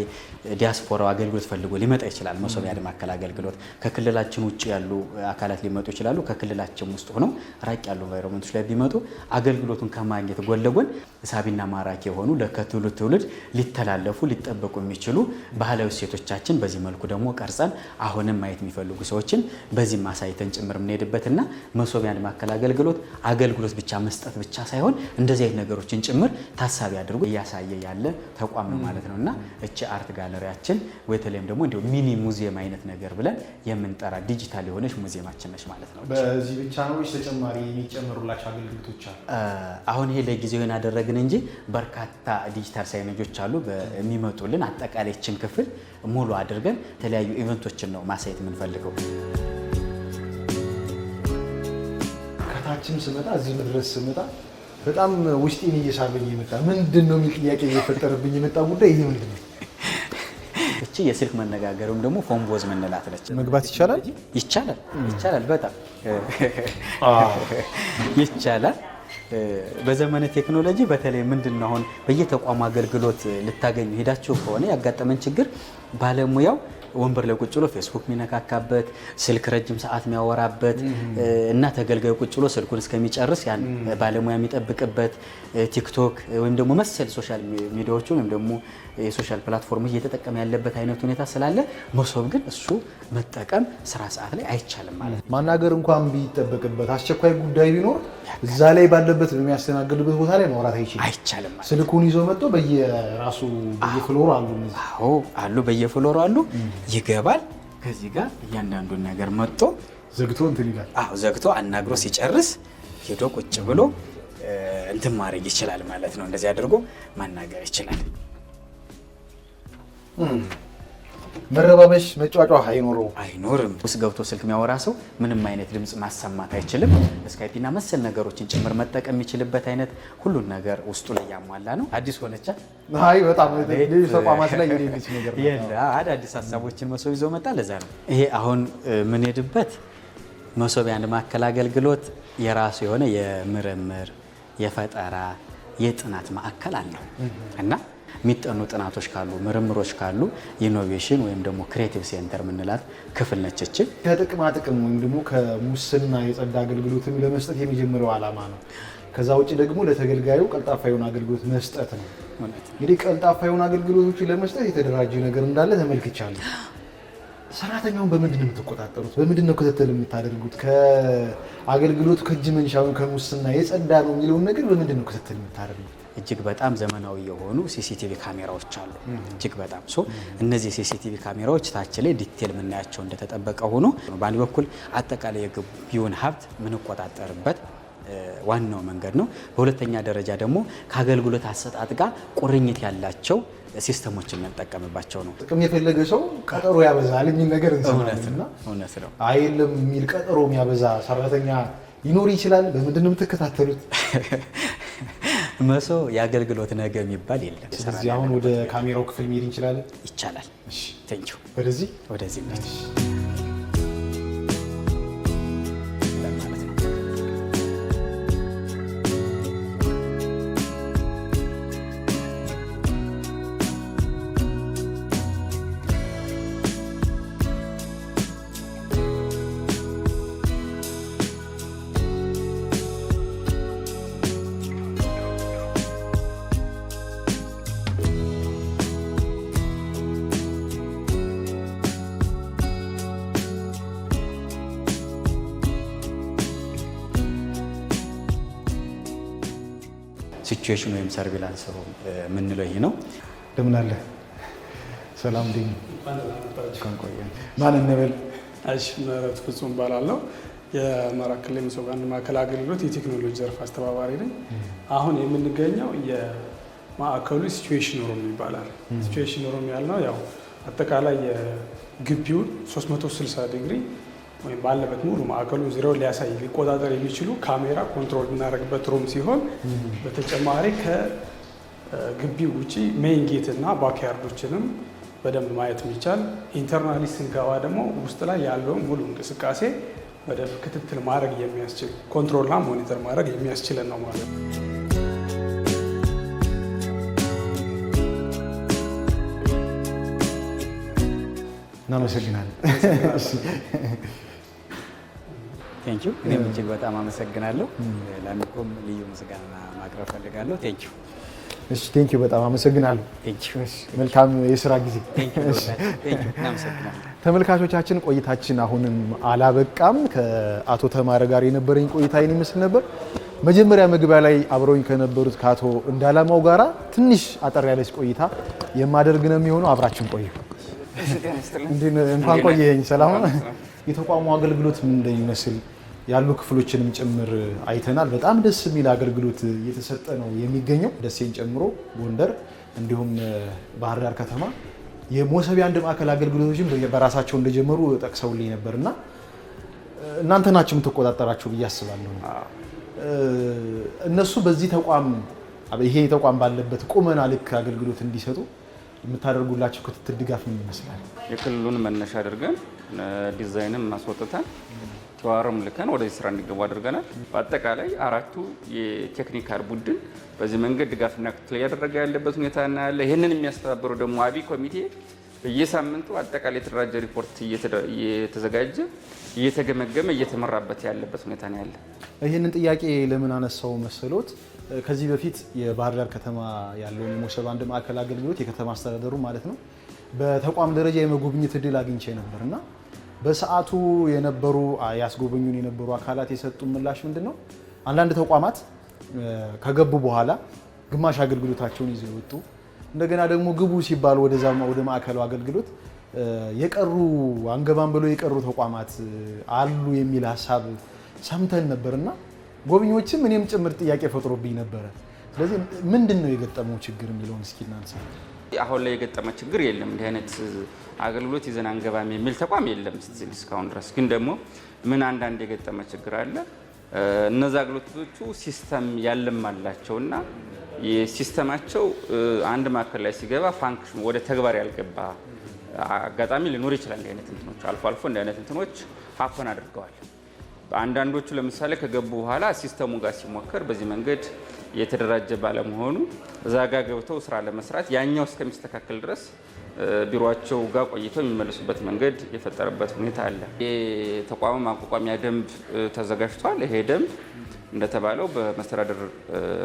ዲያስፖራው አገልግሎት ፈልጎ ሊመጣ ይችላል። መሶቢያ አንድ ማዕከል አገልግሎት ከክልላችን ውጭ ያሉ አካላት ሊመጡ ይችላሉ። ከክልላችን ውስጥ ሆነው ራቅ ያሉ ኤንቫይሮንመንቶች ላይ ቢመጡ አገልግሎቱን ከማግኘት ጎን ለጎን ሳቢና ማራኪ የሆኑ ከትውልድ ትውልድ ሊተላለፉ ሊጠበቁ የሚችሉ ባህላዊ እሴቶቻችን በዚህ መልኩ ደግሞ ቀርጸን አሁንም ማየት የሚፈልጉ ሰዎችን በዚህ ማሳይተን ጭምር የምንሄድበትና መሶቢያ አንድ ማዕከል አገልግሎት ብቻ መስጠት ብቻ ሳይሆን እንደዚህ አይነት ነገሮችን ጭምር ታሳቢ አድርጎ እያሳየ ያለ ተቋም ነው ማለት ነውና እቺ አርት ጋለሪያችን በተለይም ደግሞ እንዲሁ ሚኒ ሙዚየም አይነት ነገር ብለን የምንጠራ ዲጂታል የሆነች ሙዚየማችን ነች ማለት ነው። በዚህ ብቻ ነው ወይስ ተጨማሪ የሚጨመሩላቸው አገልግሎቶች አሉ? አሁን ይሄ ለጊዜው ያደረግን እንጂ በርካታ ዲጂታል ሳይነጆች አሉ የሚመጡልን። አጠቃላይ እቺን ክፍል ሙሉ አድርገን የተለያዩ ኢቨንቶችን ነው ማሳየት የምንፈልገው። ከታችም ስመጣ እዚህ ድረስ ስመጣ በጣም ውስጤን እየሳበኝ የመጣ ምንድን ነው የሚል ጥያቄ እየፈጠረብኝ የመጣ ጉዳይ ይሄ ምንድን ነው? እቺ የስልክ መነጋገርም ደግሞ ፎን ቦዝ ምንላት ነች። መግባት ይቻላል? ይቻላል፣ በጣም ይቻላል። በዘመነ ቴክኖሎጂ በተለይ ምንድነው አሁን በየተቋሙ አገልግሎት ልታገኙ ሄዳችሁ ከሆነ ያጋጠመን ችግር ባለሙያው ወንበር ላይ ቁጭ ብሎ ፌስቡክ የሚነካካበት ስልክ ረጅም ሰዓት የሚያወራበት እና ተገልጋዩ ቁጭ ብሎ ስልኩን እስከሚጨርስ ያን ባለሙያ የሚጠብቅበት ቲክቶክ ወይም ደግሞ መሰል ሶሻል ሚዲያዎችን ወይም ደግሞ የሶሻል ፕላትፎርሞች እየተጠቀመ ያለበት አይነት ሁኔታ ስላለ መሶብ ግን እሱ መጠቀም ስራ ሰዓት ላይ አይቻልም ማለት ነው። ማናገር እንኳን ቢጠበቅበት አስቸኳይ ጉዳይ ቢኖር እዛ ላይ ባለበት በሚያስተናግድበት ቦታ ላይ ማውራት አይቻልም ማለት ስልኩን ይዞ መጥቶ በየራሱ በየፍሎሩ አሉ። አሉ በየፍሎሩ አሉ። ይገባል። ከዚህ ጋር እያንዳንዱን ነገር መጥቶ ዘግቶ እንትን ይላል። ዘግቶ አናግሮ ሲጨርስ ሄዶ ቁጭ ብሎ እንትን ማድረግ ይችላል ማለት ነው። እንደዚህ አድርጎ ማናገር ይችላል። መረባበሽ መጫጫህ አይኖርም። ውስጥ ገብቶ ስልክ የሚያወራ ሰው ምንም አይነት ድምጽ ማሰማት አይችልም። ስካይፒና መሰል ነገሮችን ጭምር መጠቀም የሚችልበት አይነት ሁሉን ነገር ውስጡ ላይ ያሟላ ነው። አዲስ ሆነቻ አይ በጣም ሌሎች ተቋማት ላይ የሌለች ነገር ነው። አዳዲስ ሀሳቦችን መሶብ ይዞ መጣ። ለዛ ነው ይሄ አሁን ምን ሄድበት መሶብ የአንድ ማዕከል አገልግሎት የራሱ የሆነ የምርምር የፈጠራ የጥናት ማዕከል አለው እና የሚጠኑ ጥናቶች ካሉ ምርምሮች ካሉ ኢኖቬሽን ወይም ደግሞ ክሬቲቭ ሴንተር ምንላት ክፍል ነች። ከጥቅማ ጥቅም ወይም ደግሞ ከሙስና የጸዳ አገልግሎትን ለመስጠት የሚጀምረው ዓላማ ነው። ከዛ ውጭ ደግሞ ለተገልጋዩ ቀልጣፋ የሆነ አገልግሎት መስጠት ነው። እንግዲህ ቀልጣፋ የሆነ አገልግሎቶችን ለመስጠት የተደራጀ ነገር እንዳለ ተመልክቻለሁ። ሰራተኛውን በምንድን ነው የምትቆጣጠሩት? በምንድን ነው ክትትል የምታደርጉት? ከአገልግሎቱ ከእጅ መንሻ ከሙስና የጸዳ ነው የሚለውን ነገር በምንድን ነው ክትትል የምታደርጉት? እጅግ በጣም ዘመናዊ የሆኑ ሲሲቲቪ ካሜራዎች አሉ። እጅግ በጣም እነዚህ ሲሲቲቪ ካሜራዎች ታች ላይ ዲቴል የምናያቸው እንደተጠበቀ ሆኖ በአንድ በኩል አጠቃላይ የግቢውን ሀብት የምንቆጣጠርበት ዋናው መንገድ ነው። በሁለተኛ ደረጃ ደግሞ ከአገልግሎት አሰጣጥ ጋር ቁርኝት ያላቸው ሲስተሞችን የምንጠቀምባቸው ነው። ጥቅም የፈለገ ሰው ቀጠሮ ያበዛል የሚል ነገር እንሰማለን። እውነት ነው። አይደለም የሚል ቀጠሮ የሚያበዛ ሰራተኛ ሊኖር ይችላል። በምንድን ነው የምትከታተሉት? መሶ የአገልግሎት ነገ የሚባል የለም። ስለዚህ አሁን ወደ ካሜራው ክፍል መሄድ እንችላለን? ይቻላል። ቴንኪው። ወደዚህ ሲቹዌሽን ወይም ሰርቪላንስ የምንለው ይሄ ነው። እንደምን አለ? ሰላም ዲን ማን እንበል? እሺ ምህረት ፍጹም እባላለሁ። የአማራ ክልል መሶብ አንድ ማዕከል አገልግሎት የቴክኖሎጂ ዘርፍ አስተባባሪ ነኝ። አሁን የምንገኘው የማዕከሉ ሲቹዌሽን ሩም ይባላል። ሲቹዌሽን ሩም ያልነው ያው አጠቃላይ የግቢውን 360 ዲግሪ ወይም ባለበት ሙሉ ማዕከሉ ዙሪያውን ሊያሳይ ሊቆጣጠር የሚችሉ ካሜራ ኮንትሮል የምናደርግበት ሩም ሲሆን በተጨማሪ ከግቢው ውጪ ሜይን ጌት እና ባክያርዶችንም በደንብ ማየት የሚቻል ኢንተርናሊ ስንገባ ደግሞ ውስጥ ላይ ያለውን ሙሉ እንቅስቃሴ በደንብ ክትትል ማድረግ የሚያስችል ኮንትሮልና ሞኒተር ማድረግ የሚያስችለን ነው ማለት ነው። እናመሰግናለን። ቴንኪው። እኔም እጅግ በጣም አመሰግናለሁ። ለአሚኮም ልዩ ምስጋና ማቅረብ ፈልጋለሁ። ቴንኪው። እሺ ቴንኪው፣ በጣም አመሰግናለሁ። መልካም የስራ ጊዜ። ተመልካቾቻችን ቆይታችን አሁንም አላበቃም። ከአቶ ተማረ ጋር የነበረኝ ቆይታ ይህን ይመስል ነበር። መጀመሪያ መግቢያ ላይ አብረውኝ ከነበሩት ከአቶ እንዳላማው ጋራ ትንሽ አጠር ያለች ቆይታ የማደርግ ነው የሚሆነው። አብራችን ቆዩ። እንኳን ቆየኝ። ሰላም። የተቋሙ አገልግሎት ምን እንደሚመስል ያሉ ክፍሎችንም ጭምር አይተናል። በጣም ደስ የሚል አገልግሎት እየተሰጠ ነው የሚገኘው። ደሴን ጨምሮ ጎንደር፣ እንዲሁም ባህር ዳር ከተማ የመሶብ አንድ ማዕከል አገልግሎቶችን በራሳቸው እንደጀመሩ ጠቅሰውልኝ ነበርና እናንተ ናችሁ የምትቆጣጠራቸው ብዬ አስባለሁ። እነሱ በዚህ ተቋም ይሄ ተቋም ባለበት ቁመና ልክ አገልግሎት እንዲሰጡ የምታደርጉላቸው ክትትል ድጋፍ ምን ይመስላል? የክልሉን መነሻ አድርገን ዲዛይንም ማስወጥተን ቲዋርም ልከን ወደዚህ ስራ እንዲገቡ አድርገናል። በአጠቃላይ አራቱ የቴክኒካል ቡድን በዚህ መንገድ ድጋፍና ክትትል እያደረገ ያለበት ሁኔታ እናያለን። ይህንን የሚያስተባበሩ ደግሞ አብይ ኮሚቴ በየሳምንቱ አጠቃላይ የተደራጀ ሪፖርት እየተዘጋጀ እየተገመገመ እየተመራበት ያለበት ሁኔታ ነው ያለ። ይህንን ጥያቄ ለምን አነሳው መሰሎት? ከዚህ በፊት የባህር ዳር ከተማ ያለውን የመሶብ አንድ ማዕከል አገልግሎት የከተማ አስተዳደሩ ማለት ነው በተቋም ደረጃ የመጎብኘት እድል አግኝቼ ነበር እና በሰዓቱ የነበሩ ያስጎበኙን የነበሩ አካላት የሰጡ ምላሽ ምንድን ነው? አንዳንድ ተቋማት ከገቡ በኋላ ግማሽ አገልግሎታቸውን ይዘው የወጡ እንደገና ደግሞ ግቡ ሲባሉ ወደ ማዕከሉ አገልግሎት የቀሩ አንገባን ብለው የቀሩ ተቋማት አሉ የሚል ሀሳብ ሰምተን ነበርና ጎብኚዎችም እኔም ጭምር ጥያቄ ፈጥሮብኝ ነበረ። ስለዚህ ምንድን ነው የገጠመው ችግር የሚለውን እስኪ እናንሳ። አሁን ላይ የገጠመ ችግር የለም። እንዲህ አይነት አገልግሎት ይዘን አንገባም የሚል ተቋም የለም እስካሁን ድረስ። ግን ደግሞ ምን አንዳንድ የገጠመ ችግር አለ። እነዚህ አገልግሎቶቹ ሲስተም ያለማላቸውና የሲስተማቸው አንድ ማዕከል ላይ ሲገባ ፋንክሽን ወደ ተግባር ያልገባ አጋጣሚ ሊኖር ይችላል። እንዲህ አይነት እንትኖች አልፎ አልፎ እንዲህ አይነት እንትኖች ሀፈን አድርገዋል። አንዳንዶቹ ለምሳሌ ከገቡ በኋላ ሲስተሙ ጋር ሲሞከር በዚህ መንገድ የተደራጀ ባለመሆኑ እዛ ጋር ገብተው ስራ ለመስራት ያኛው እስከሚስተካከል ድረስ ቢሮቸው ጋር ቆይተው የሚመለሱበት መንገድ የፈጠረበት ሁኔታ አለ። የተቋሙ ማቋቋሚያ ደንብ ተዘጋጅቷል። ይሄ ደንብ እንደተባለው በመስተዳድር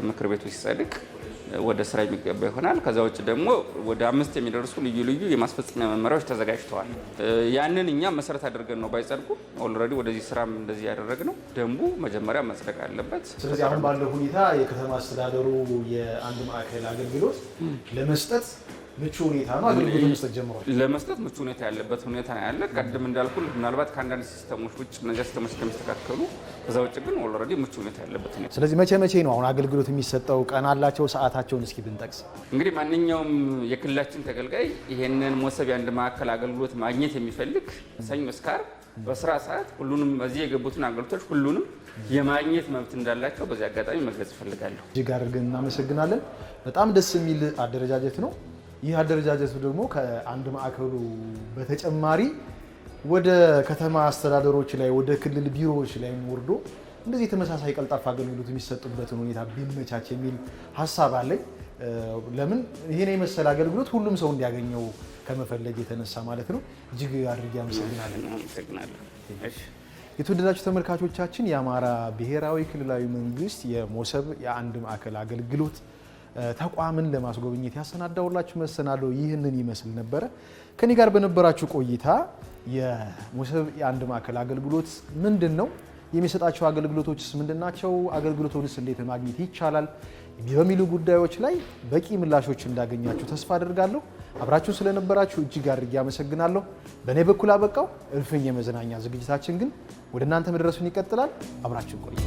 ምክር ቤቱ ሲጸድቅ ወደ ስራ የሚገባ ይሆናል። ከዛ ውጭ ደግሞ ወደ 5 የሚደርሱ ልዩ ልዩ የማስፈጸሚያ መመሪያዎች ተዘጋጅተዋል። ያንን እኛ መሰረት አድርገን ነው ባይጸድቁ ኦልሬዲ ወደዚህ ስራም እንደዚህ ያደረግነው። ደንቡ መጀመሪያ መጽደቅ አለበት። ስለዚህ አሁን ባለው ሁኔታ የከተማ አስተዳደሩ የአንድ ማዕከል አገልግሎት ለመስጠት ምቹ ሁኔታ ነው። አገልግሎት መስጠት ጀምሯል። ለመስጠት ምቹ ሁኔታ ያለበት ሁኔታ ነው ያለ። ቀድም እንዳልኩ ምናልባት ከአንዳንድ ሲስተሞች ውጭ እነዚያ ሲስተሞች ከሚስተካከሉ ከዛ ውጭ ግን ኦልሬዲ ምቹ ሁኔታ ያለበት ሁኔታ። ስለዚህ መቼ ነው አሁን አገልግሎት የሚሰጠው? ቀን አላቸው? ሰዓታቸውን እስኪ ብንጠቅስ። እንግዲህ ማንኛውም የክልላችን ተገልጋይ ይሄንን ሞሰብ የአንድ ማዕከል አገልግሎት ማግኘት የሚፈልግ ሰኞ እስከ ዓርብ በስራ ሰዓት ሁሉንም እዚህ የገቡትን አገልግሎቶች ሁሉንም የማግኘት መብት እንዳላቸው በዚህ አጋጣሚ መግለጽ እፈልጋለሁ። እጅግ አድርገን እናመሰግናለን። በጣም ደስ የሚል አደረጃጀት ነው። ይህ አደረጃጀቱ ደግሞ ከአንድ ማዕከሉ በተጨማሪ ወደ ከተማ አስተዳደሮች ላይ ወደ ክልል ቢሮዎች ላይ ወርዶ እንደዚህ ተመሳሳይ ቀልጣፋ አገልግሎት የሚሰጡበትን ሁኔታ ቢመቻች የሚል ሀሳብ አለኝ። ለምን ይሄን የመሰለ አገልግሎት ሁሉም ሰው እንዲያገኘው ከመፈለግ የተነሳ ማለት ነው። እጅግ አድርጌ አመሰግናለሁ። የተወደዳችሁ ተመልካቾቻችን የአማራ ብሔራዊ ክልላዊ መንግስት የሞሰብ የአንድ ማዕከል አገልግሎት ተቋምን ለማስጎብኘት ያሰናዳውላችሁ መሰናዶ ይህንን ይመስል ነበረ። ከኔ ጋር በነበራችሁ ቆይታ የሞሰብ የአንድ ማዕከል አገልግሎት ምንድን ነው፣ የሚሰጣቸው አገልግሎቶችስ ምንድናቸው፣ አገልግሎቱንስ እንዴት ማግኘት ይቻላል በሚሉ ጉዳዮች ላይ በቂ ምላሾች እንዳገኛችሁ ተስፋ አድርጋለሁ። አብራችሁ ስለነበራችሁ እጅግ አድርጌ አመሰግናለሁ። በእኔ በኩል አበቃው። እልፍኝ የመዝናኛ ዝግጅታችን ግን ወደ እናንተ መድረሱን ይቀጥላል። አብራችሁ ቆዩ።